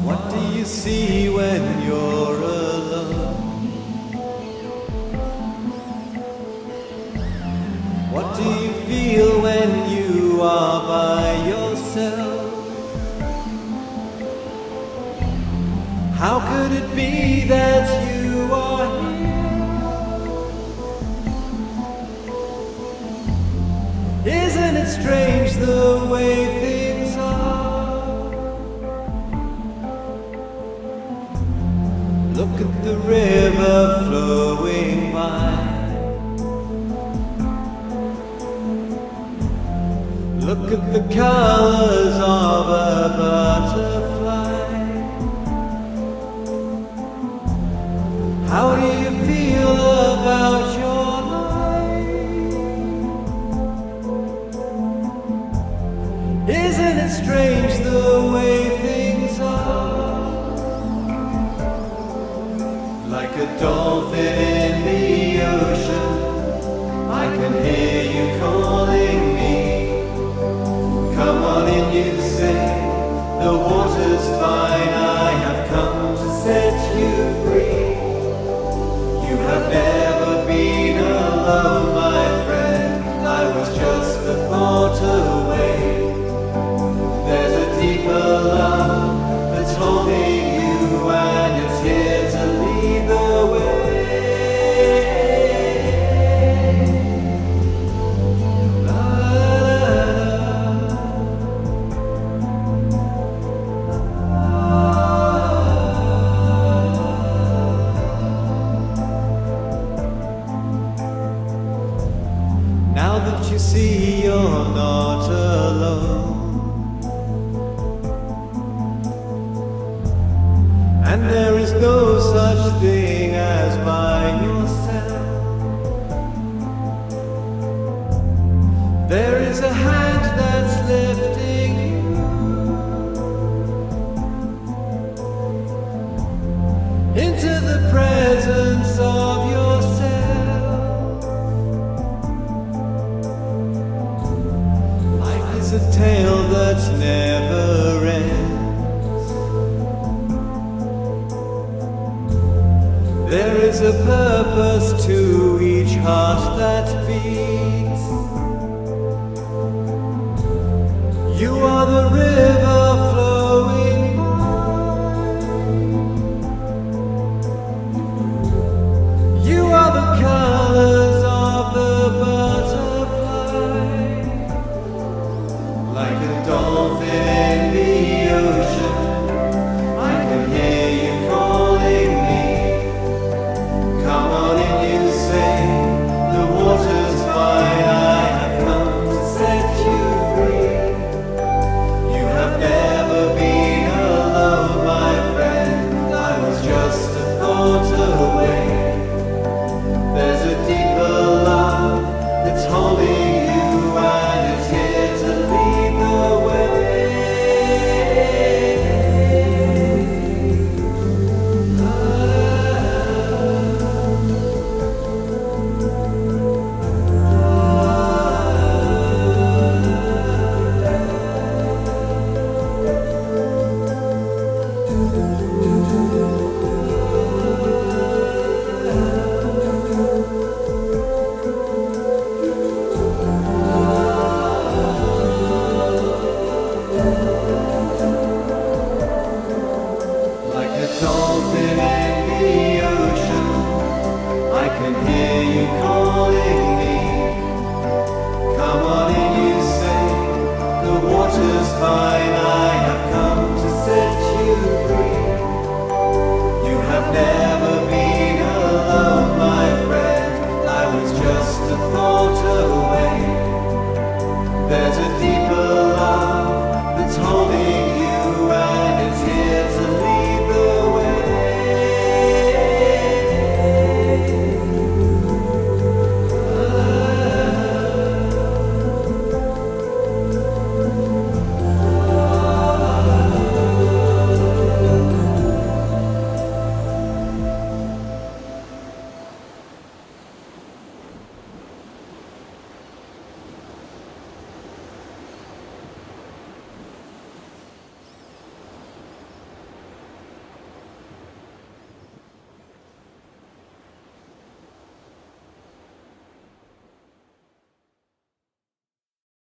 What do you see when you're alone? What do you feel when you are by yourself? How could it be that you are here? Isn't it strange the way things are? Look at the river flowing by. Look at the colors of a butterfly. How do you feel about your life? Isn't it strange the way things are? Like a dolphin in the ocean, I can hear you calling me. Come on in, you say, the water's fine, I have come to set you free. You have never been alone, my friend, I was just a thought away. There's a deeper love that's holding you, and it's here to lead the way. Now that you see you're not alone, and there is no such thing as by yourself, there is a hand that's lifting you into the presence of yourself. It's a tale that never ends. There is a purpose to each heart that beats. You are the river flowing by. You are the colors of the butterfly. Like a doll